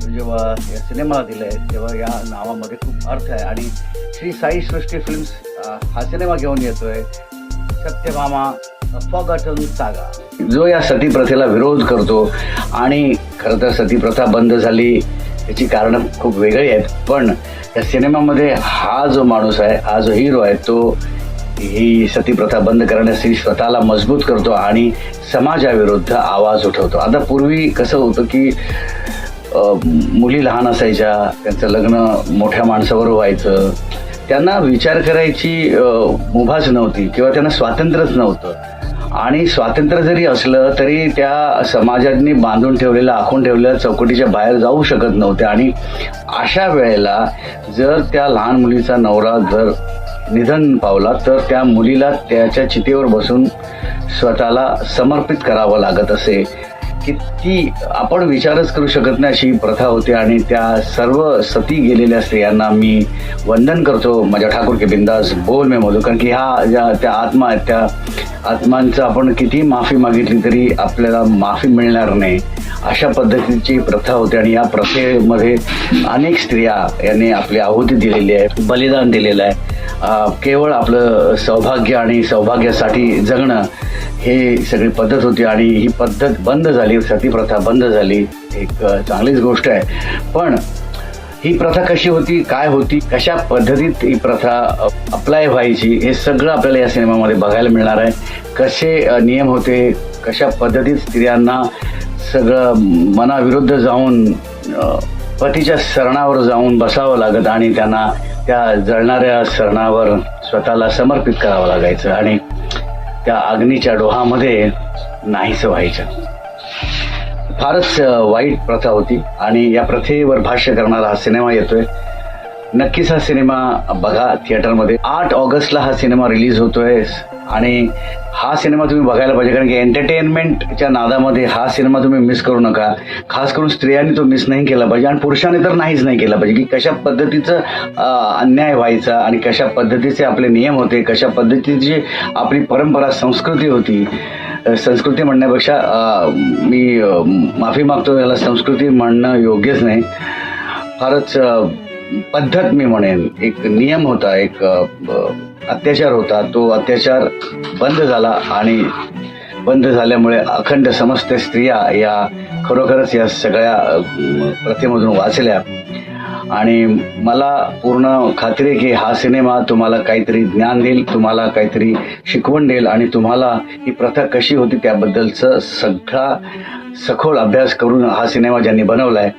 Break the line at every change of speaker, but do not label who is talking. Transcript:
जेव्हा या सिनेमाला दिलं आहे तेव्हा या नावामध्ये खूप अर्थ आहे आणि श्री साई सृष्टी फिल्म्स हा सिनेमा घेऊन येतोय सत्यभामा फॉरगॉटन सागा, जो या सती प्रथेला विरोध करतो. आणि खरं तर सती प्रथा बंद झाली याची कारणं खूप वेगळी आहेत, पण या सिनेमामध्ये हा जो माणूस आहे, हा जो हिरो आहे, तो ही सती प्रथा बंद करण्यासाठी स्वतःला मजबूत करतो आणि समाजाविरुद्ध आवाज उठवतो. आता पूर्वी कसं होतं की मुली लहान असायच्या, त्यांचं लग्न मोठ्या माणसावर व्हायचं, त्यांना विचार करायची मुभाच नव्हती किंवा त्यांना स्वातंत्र्यच नव्हतं. आणि स्वातंत्र्य जरी असलं तरी त्या समाजाने बांधून ठेवलेल्या, आखून ठेवलेल्या चौकटीच्या बाहेर जाऊ शकत नव्हते. आणि अशा वेळेला जर त्या लहान मुलीचा नवरा जर निधन पावला तर त्या मुलीला त्याच्या चितेवर बसून स्वतःला समर्पित करावं लागत असे. किती आपण विचारच करू शकत नाही अशी प्रथा होती. आणि त्या सर्व सती गेलेल्या स्त्रियांना मी वंदन करतो. माझ्या ठाकूर के बिंदास बोल में मधु, कारण की ह्या ज्या त्या आत्मा आहेत, त्या आत्मांचं आपण किती माफी मागितली तरी आपल्याला माफी मिळणार नाही, अशा पद्धतीची प्रथा होती. आणि या प्रथेमध्ये अनेक स्त्रिया यांनी आपली आहुती दिलेली आहे, बलिदान दिलेलं आहे. केवळ आपलं सौभाग्य आणि सौभाग्यासाठी जगणं हे सगळी पद्धत होती. आणि ही पद्धत बंद झाली, सती प्रथा बंद झाली, एक चांगलीच गोष्ट आहे. पण ही प्रथा कशी होती, काय होती, कशा पद्धतीत ही प्रथा अप्लाय व्हायची, हे सगळं आपल्याला या सिनेमामध्ये बघायला मिळणार आहे. कसे नियम होते, कशा पद्धतीत स्त्रियांना सगळं मनाविरुद्ध जाऊन पतीच्या शरणावर जाऊन बसावं लागत आणि त्यांना त्या जळणाऱ्या शरणावर स्वतःला समर्पित करावं लागायचं आणि त्या अग्नीच्या डोहामध्ये नाहीसं व्हायचं. फारच वाईट प्रथा होती आणि या प्रथेवर भाष्य करणारा हा सिनेमा येतोय. नक्कीच हा सिनेमा बघा थिएटरमध्ये. 8 ऑगस्टला हा सिनेमा रिलीज होतोय आणि हा सिनेमा तुम्ही बघायला पाहिजे, कारण की एंटरटेनमेंटच्या नादामध्ये हा सिनेमा तुम्ही मिस करू नका. खास करून स्त्रियांनी तो मिस नाही केला पाहिजे आणि पुरुषांनी तर नाहीच नाही केला पाहिजे. की कशा पद्धतीचं अन्याय व्हायचा आणि कशा पद्धतीचे आपले नियम होते, कशा पद्धतीची आपली परंपरा संस्कृती होती. संस्कृती म्हणण्यापेक्षा मी माफी मागतो, याला संस्कृती म्हणणं योग्यच नाही, फारच पद्धत मी म्हणेन. एक नियम होता, एक अत्याचार होता, तो अत्याचार बंद झाला आणि बंद झाल्यामुळे अखंड समस्त स्त्रिया या खरोखरच या सगळ्या प्रथेमधून वाचल्या. आणि मला पूर्ण खात्री आहे की हा सिनेमा तुम्हाला काहीतरी ज्ञान देईल, तुम्हाला काहीतरी शिकवण देईल आणि तुम्हाला ही प्रथा कशी होती त्याबद्दलचं सगळा सखोल अभ्यास करून हा सिनेमा ज्यांनी बनवलाय